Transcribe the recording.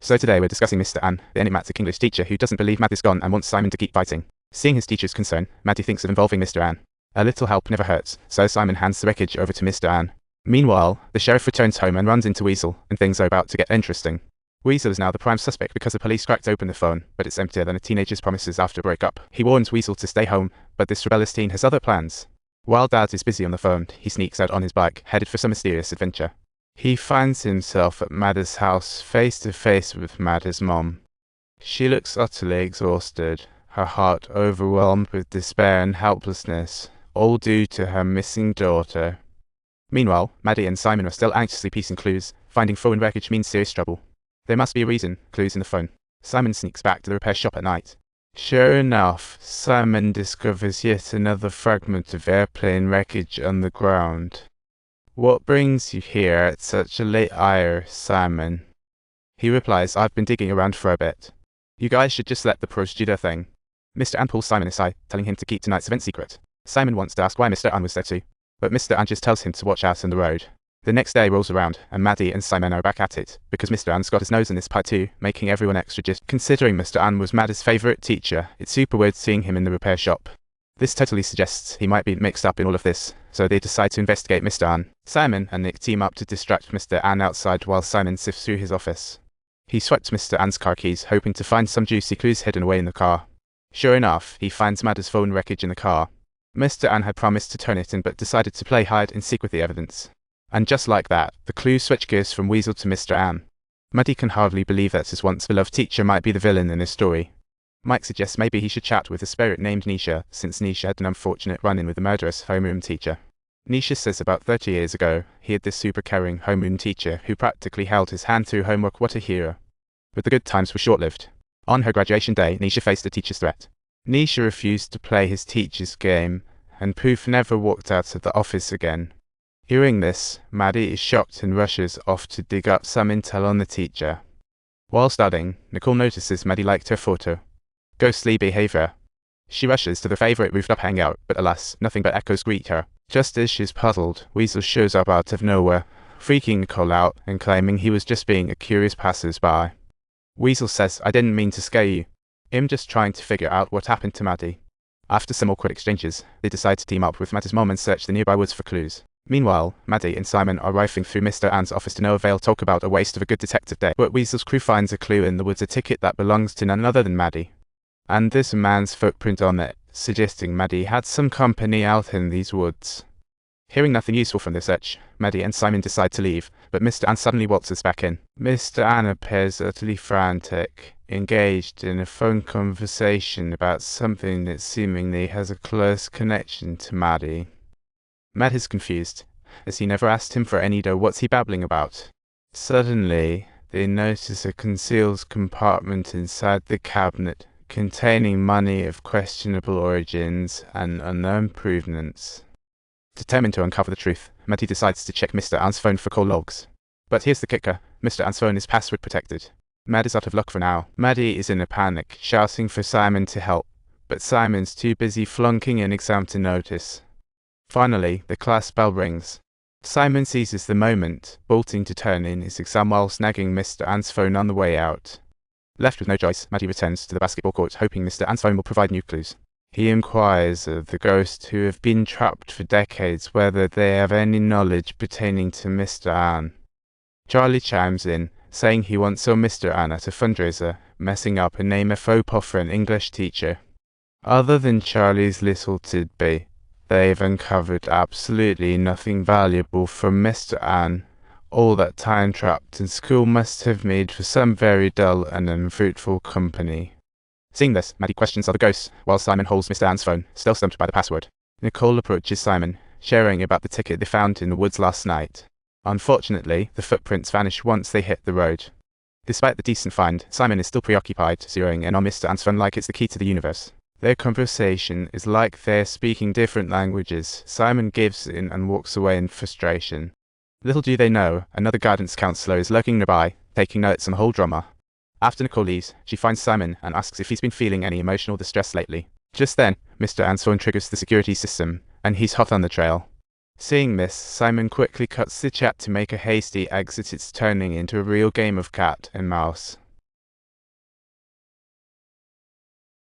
So today we're discussing Mr. Ann, the enigmatic English teacher who doesn't believe Maddie's gone and wants Simon to keep fighting. Seeing his teacher's concern, Maddie thinks of involving Mr. Ann. A little help never hurts, so Simon hands the wreckage over to Mr. Ann. Meanwhile, the sheriff returns home and runs into Weasel, and things are about to get interesting. Weasel is now the prime suspect because the police cracked open the phone, but it's emptier than a teenager's promises after a breakup. He warns Weasel to stay home, but this rebellious teen has other plans. While Dad is busy on the phone, he sneaks out on his bike, headed for some mysterious adventure. He finds himself at Maddie's house, face to face with Maddie's mom. She looks utterly exhausted, her heart overwhelmed with despair and helplessness, all due to her missing daughter. Meanwhile, Maddie and Simon are still anxiously piecing clues. Finding phone wreckage means serious trouble. There must be a reason, clues in the phone. Simon sneaks back to the repair shop at night. Sure enough, Simon discovers yet another fragment of airplane wreckage on the ground. What brings you here at such a late hour, Simon? He replies, I've been digging around for a bit. You guys should just let the pros do their thing. Mr. Ann pulls Simon aside, telling him to keep tonight's event secret. Simon wants to ask why Mr. Ann was there too, but Mr. Ann just tells him to watch out on the road. The next day rolls around, and Maddie and Simon are back at it, because Mr. Ann's got his nose in this pie too, making everyone extra just. Considering Mr. Ann was Maddie's favourite teacher, it's super weird seeing him in the repair shop. This totally suggests he might be mixed up in all of this, so they decide to investigate Mr. Ann. Simon and Nick team up to distract Mr. Ann outside while Simon sifts through his office. He swipes Mr. Ann's car keys, hoping to find some juicy clues hidden away in the car. Sure enough, he finds Maddie's phone wreckage in the car. Mr. Ann had promised to turn it in but decided to play hide and seek with the evidence. And just like that, the clues switch gears from Weasel to Mr. Ann. Maddie can hardly believe that his once-beloved teacher might be the villain in this story. Mike suggests maybe he should chat with a spirit named Nisha, since Nisha had an unfortunate run-in with the murderous homeroom teacher. Nisha says about 30 years ago, he had this super caring homeroom teacher who practically held his hand through homework. What a hero. But the good times were short-lived. On her graduation day, Nisha faced a teacher's threat. Nisha refused to play his teacher's game, and poof, never walked out of the office again. Hearing this, Maddie is shocked and rushes off to dig up some intel on the teacher. While studying, Nicole notices Maddie liked her photo. Ghostly behavior. She rushes to the favorite rooftop hangout, but alas, nothing but echoes greet her. Just as she's puzzled, Weasel shows up out of nowhere, freaking Nicole out and claiming he was just being a curious passers-by. Weasel says, I didn't mean to scare you. I'm just trying to figure out what happened to Maddie. After some awkward exchanges, they decide to team up with Maddie's mom and search the nearby woods for clues. Meanwhile, Maddie and Simon are rifling through Mr. Ann's office to no avail. Talk about a waste of a good detective day. But Weasel's crew finds a clue in the woods, a ticket that belongs to none other than Maddie. And there's a man's footprint on it, suggesting Maddie had some company out in these woods. Hearing nothing useful from the search, Maddie and Simon decide to leave, but Mr. Ann suddenly waltzes back in. Mr. Ann appears utterly frantic, engaged in a phone conversation about something that seemingly has a close connection to Maddie. Matt is confused, as he never asked him for any dough. What's he babbling about? Suddenly, they notice a concealed compartment inside the cabinet, containing money of questionable origins and unknown provenance. Determined to uncover the truth, Maddie decides to check Mr. Ann's phone for call logs. But here's the kicker, Mr. Ann's phone is password protected. Matt is out of luck for now. Maddie is in a panic, shouting for Simon to help, but Simon's too busy flunking an exam to notice. Finally, the class bell rings. Simon seizes the moment, bolting to turn in his exam while snagging Mr. Ann's phone on the way out. Left with no choice, Maddie returns to the basketball court, hoping Mr. Ann's phone will provide new clues. He inquires of the ghosts who have been trapped for decades whether they have any knowledge pertaining to Mr. Ann. Charlie chimes in, saying he once saw Mr. Ann at a fundraiser, messing up a name a faux pas for an English teacher. Other than Charlie's little tidbit, they've uncovered absolutely nothing valuable from Mr. Ann. All that time trapped in school must have made for some very dull and unfruitful company. Seeing this, Maddie questions other ghosts, while Simon holds Mr. Ann's phone, still stumped by the password. Nicole approaches Simon, sharing about the ticket they found in the woods last night. Unfortunately, the footprints vanish once they hit the road. Despite the decent find, Simon is still preoccupied, zeroing in on Mr. Ann's phone like it's the key to the universe. Their conversation is like they're speaking different languages. Simon gives in and walks away in frustration. Little do they know, another guidance counselor is lurking nearby, taking notes on the whole drama. After Nicole leaves, she finds Simon and asks if he's been feeling any emotional distress lately. Just then, Mr. Ann's phone triggers the security system, and he's hot on the trail. Seeing this, Simon quickly cuts the chat to make a hasty exit. It's turning into a real game of cat and mouse.